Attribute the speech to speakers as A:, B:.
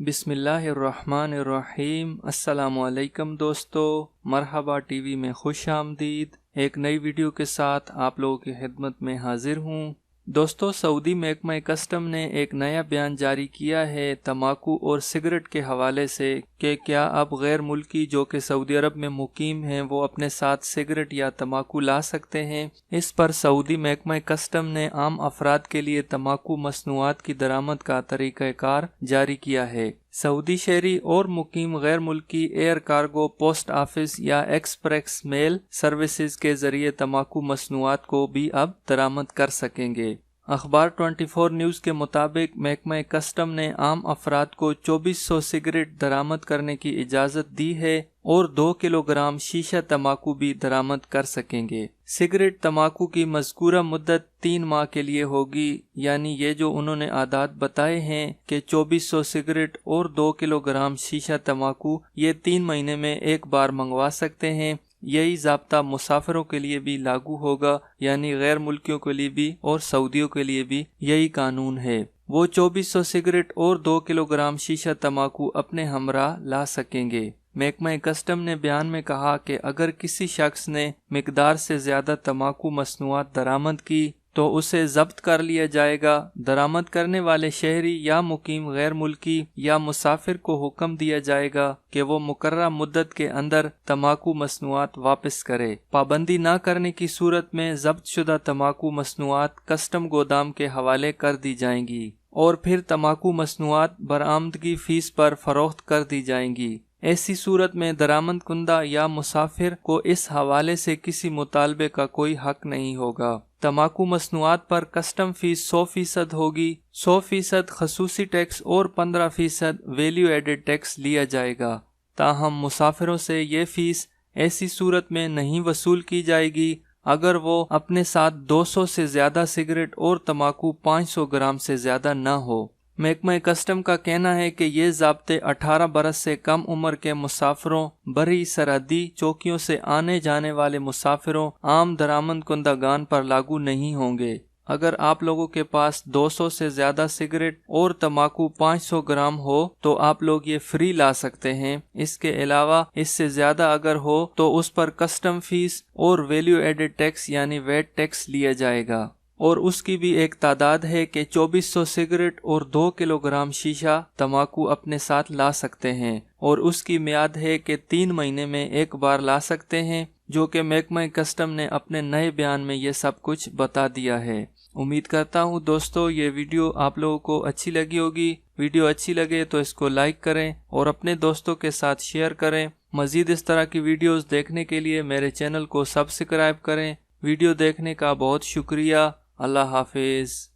A: बिस्मिल्लाहिर्रहमानिर्रहीम। अस्सलामुअलैकुम दोस्तों, मरहबा टीवी में खुश आमदीद। एक नई वीडियो के साथ आप लोगों की खिदमत में हाजिर हूँ। दोस्तों, सऊदी महकमा कस्टम ने एक नया बयान जारी किया है तंबाकू और सिगरेट के हवाले से कि क्या अब गैर मुल्की जो कि सऊदी अरब में मुकीम हैं वो अपने साथ सिगरेट या तंबाकू ला सकते हैं। इस पर सऊदी महकमा कस्टम ने आम अफराद के लिए तंबाकू मसनूआत की दरामद का तरीक़ाकार जारी किया है। सऊदी शहरी और मुकीम गैर मुल्की एयर कार्गो, पोस्ट ऑफिस या एक्सप्रेस मेल सर्विसेज के जरिए तंबाकू मसनूआत को भी अब दरामद कर सकेंगे। अखबार 24 न्यूज़ के मुताबिक महकमा कस्टम ने आम अफराद को 2400 सिगरेट दरामद करने की इजाज़त दी है और 2 किलोग्राम शीशा तंबाकू भी दरामद कर सकेंगे। सिगरेट तंबाकू की मज़कूरा मुद्दत 3 माह के लिए होगी, यानी ये जो उन्होंने आदात बताए हैं कि 2400 सिगरेट और 2 किलोग्राम शीशा तंबाकू ये 3 महीने में एक बार मंगवा सकते हैं। यही ज़ाब्ता मुसाफिरों के लिए भी लागू होगा, यानी गैर मुल्कियों के लिए भी और सऊदियों के लिए भी यही कानून है। वो 2400 सिगरेट और 2 किलोग्राम शीशा तंबाकू अपने हमरा ला सकेंगे। महकमा कस्टम ने बयान में कहा कि अगर किसी शख्स ने मिकदार से ज़्यादा तंबाकू मसनूआत दरामद की तो उसे जब्त कर लिया जाएगा। दरामद करने वाले शहरी या मुकीम गैर मुल्की या मुसाफिर को हुक्म दिया जाएगा कि वो मुकर्रर मुद्दत के अंदर तंबाकू मसनूआत वापस करे। पाबंदी न करने की सूरत में जब्त शुदा तंबाकू मसनूआत कस्टम गोदाम के हवाले कर दी जाएंगी और फिर तंबाकू मसनूआत बरामदगी फीस पर फरोख्त कर दी जाएंगी। ऐसी सूरत में दरामद कुंदा या मुसाफिर को इस हवाले से किसी मुतालबे का कोई हक नहीं होगा। तंबाकू मसनूआत पर कस्टम फीस 100% होगी। 100% खसूसी टैक्स और 15% वैल्यू एडेड टैक्स लिया जाएगा। ताहम मुसाफिरों से ये फीस ऐसी सूरत में नहीं वसूल की जाएगी अगर वो अपने साथ 200 से ज़्यादा सिगरेट और तंबाकू 500 ग्राम से ज़्यादा न हो। महकमा कस्टम का कहना है कि ये ज़ाब्ते 18 बरस से कम उम्र के मुसाफिरों, बरी सरहदी चौकियों से आने जाने वाले मुसाफिरों, आम दरामद कुंदगान पर लागू नहीं होंगे। अगर आप लोगों के पास 200 से ज़्यादा सिगरेट और तंबाकू 500 ग्राम हो तो आप लोग ये फ्री ला सकते हैं। इसके अलावा इससे ज़्यादा अगर हो तो उस पर कस्टम फीस और वैल्यू एडेड टैक्स यानी वैट टैक्स लिया जाएगा और उसकी भी एक तादाद है कि 2400 सिगरेट और 2 किलोग्राम शीशा तंबाकू अपने साथ ला सकते हैं और उसकी मियाद है कि 3 महीने में एक बार ला सकते हैं, जो कि महकमा कस्टम ने अपने नए बयान में ये सब कुछ बता दिया है। उम्मीद करता हूँ दोस्तों ये वीडियो आप लोगों को अच्छी लगी होगी। वीडियो अच्छी लगे तो इसको लाइक करें और अपने दोस्तों के साथ शेयर करें। मज़ीद इस तरह की वीडियोस देखने के लिए मेरे चैनल को सब्सक्राइब करें। वीडियो देखने का बहुत शुक्रिया। अल्लाह हाफिज़।